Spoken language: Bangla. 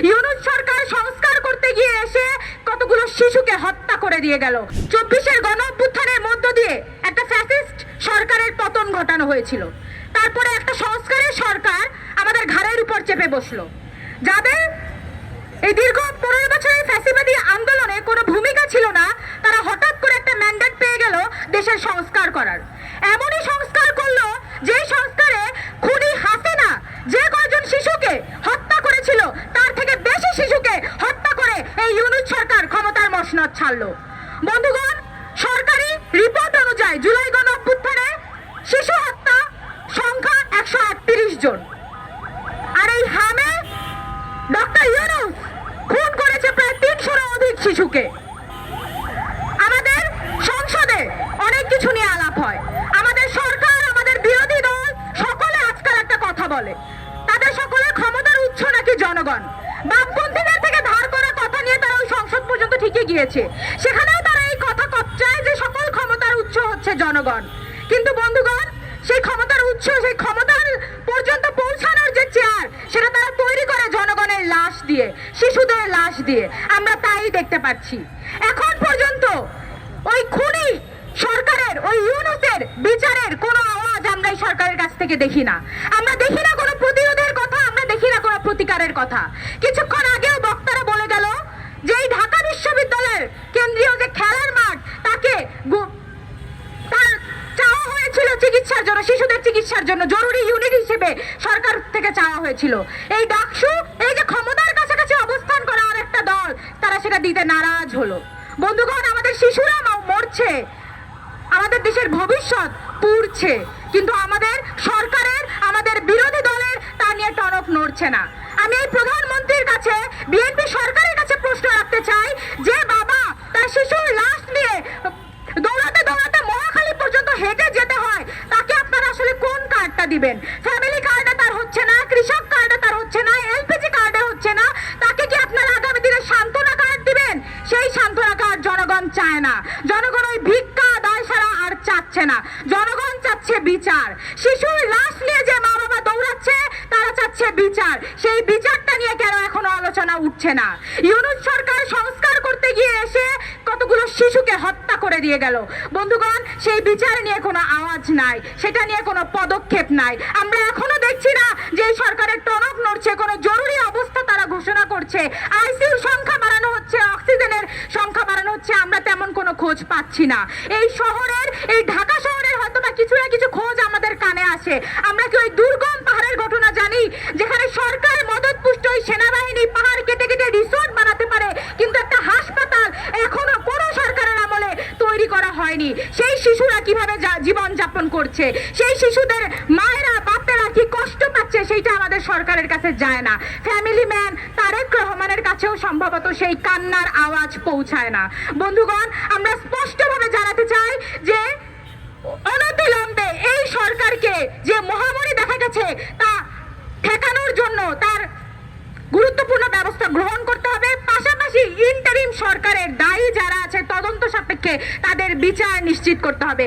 ইউনূস সরকার সংস্কার করতে গিয়ে এসে কতগুলো শিশুকে হত্যা করে দিয়ে গেল। 24-এর গণঅভ্যুত্থানের মধ্য দিয়ে একটা ফ্যাসিস্ট সরকারের পতন ঘটানো হয়েছিল। তারপরে একটা সংস্কারের সরকার আমাদের ঘাড়ের উপর চেপে বসলো, যাদের এই দীর্ঘ 15 বছরের ফ্যাসিবাদী আন্দোলনে কোনো ভূমিকা ছিল না, তারা হঠাৎ করে একটা ম্যান্ডেট পেয়ে গেল দেশের সংস্কার করার। এমনই সংস্কার করলো যে সংস্কারে খুনি হাসিনা যে কয়জন শিশুকে হত্যা করেছিল তার থেকে বেশি শিশুকে হত্যা করে এই ইউনূস সরকার ক্ষমতার মসনদ ছাড়লো। বন্ধুগণ, সরকারি রিপোর্ট অনুযায়ী জুলাই গণঅভ্যুত্থানে শিশু হত্যা সংখ্যা 138 জন। আর এই হামে ডক্টর ইউনূস খুন করেছে প্রায় 300-এরও অধিক শিশুকে। আমাদের সংসদে অনেক কিছু নিয়ে আলাপ হয়, আমাদের সরকার, আমাদের বিরোধী দল সকলে আজকাল একটা কথা বলে, তাদের সকলের ক্ষমতার উৎস নাকি জনগণ। বামপন্থীদের থেকে ধার করা কথা নিয়ে তারা ওই সংসদ পর্যন্ত ঠিকই গিয়েছে, সেখানেও তারা এই কথা কপচায় যে সকল ক্ষমতার উৎস হচ্ছে জনগণ। কিন্তু বন্ধুগণ, সেই ক্ষমতার উৎস, সেই ক্ষমতার পর্যন্ত পৌঁছানোর যে চেয়ার, সেটা তারা তৈরি করে জনগণের লাশ দিয়ে, শিশুদের লাশ দিয়ে। আমরা তাই দেখতে পাচ্ছি। এখন পর্যন্ত ওই খুনি সরকারের, ওই ইউনূসের বিচারের কোনো আওয়াজ আমরা এই সরকারের কাছ থেকে দেখি না। আমরা দেখি না কোনো প্রতিরোধের কথা, আমরা দেখি না কোনো প্রতিকারের কথা। কিছুক্ষণ আগেও বক্তারা বলে গেল যে এই ঢাকা বিশ্ববিদ্যালয়ের কেন্দ্রীয় যে খেলার মাঠ, তাকে তার চাওয়া হয়েছিল চিকিৎসার জন্য, শিশুদের চিকিৎসার জন্য জরুরি ইউনিট হিসেবে সরকার থেকে চাওয়া হয়েছিল। এই ডাকসু, এই যে ক্ষমতার কাছাকাছি অবস্থান করা আর একটা দল, তারা সেটা দিতে নারাজ হলো। বন্ধুগণ, আমাদের শিশুরা মরছে, আমাদের দেশের ভবিষ্যৎ পুড়ছে, কিন্তু আমাদের সরকারের, আমাদের বিরোধী দলের তা নিয়ে টনক নড়ছে না। আমি এই প্রধানমন্ত্রীর কাছে, বিএনপি সরকারের কাছে প্রশ্ন রাখতে চাই, যে বাবা তার শিশুর লাশ নিয়ে দৌড়াতে দৌড়াতে মহাখালী পর্যন্ত হেঁটে যেতে হয়, তাকে আপনারা আসলে কোন কার্ডটা দিবেন? ফ্যামিলি কার্ডে তার হচ্ছে না, কৃষক কার্ডে তার হচ্ছে না, এলপিজি কার্ডে হচ্ছে না, তাকে কি আপনারা আগামী দিনে সান্ত্বনা কার্ড দিবেন? সেই সান্ত্বনা কার্ড জনগণ চায় না। জনগণ ওই ভিক্ষা দায় সারা আর চাচ্ছে না, জনগণ চাচ্ছে বিচার। শিশুর লাশ নিয়ে যে মা বাবা দৌড়াচ্ছে, তারা চাচ্ছে বিচার। সেই বিচারটা নিয়ে কেন এখনো আলোচনা উঠছে না? ইউনূস সরকার সংস্কার করতে গিয়ে এসে কতগুলো শিশুকে হত্যা করে দিয়ে গেল। বন্ধুগণ, সেই বিচার নিয়ে কোনো আওয়াজ নাই, সেটা নিয়ে কোনো পদক্ষেপ নাই। আমরা এখনো দেখছি না যে এই সরকারের টনক নড়ছে, কোনো জরুরি অবস্থা তারা ঘোষণা করছে, আইসিইউর সংখ্যা বাড়ানো হচ্ছে, অক্সিজেনের সংখ্যা বাড়ানো হচ্ছে, আমরা তেমন কোনো খোঁজ পাচ্ছি না। এই শহরের, এই ঢাকা শহরের হয়তো বা কিছু না কিছু খোঁজ আমাদের কানে আসে। আমরা কি ওই দুর্গম পাহাড়ের ঘটনা জানি, যেখানে সরকার মদতপুষ্ট ওই সেনাবাহিনী পাহাড় কেটে কেটে রিসোর্ট বানাতে পারে, কিন্তু একটা হাসপাতাল এখনো কোনো সরকারের আমলে তৈরি করা হয়নি। সেই শিশুরা কিভাবে জীবন যাপন করছে, সেই শিশুদের মায়েরা বাপেরা কি কষ্ট পাচ্ছে, সেইটা আমাদের সরকারের কাছে যায় না। ফ্যামিলি ম্যান তারেক রহমানের কাছেও সম্ভবত সেই কান্নার আওয়াজ পৌঁছায় না। বন্ধুগণ, আমরা স্পষ্টভাবে জানাতে চাই যে অনতিবিলম্বে এই সরকারকে যে মহামারী দেখা গেছে তা ঠেকানোর জন্য তার গুরুত্বপূর্ণ ব্যবস্থা গ্রহণ করতে হবে। পাশাপাশি ইন্টারিম সরকারের দায়ী যারা আছে তদন্ত সাপেক্ষে তাদের বিচার নিশ্চিত করতে হবে।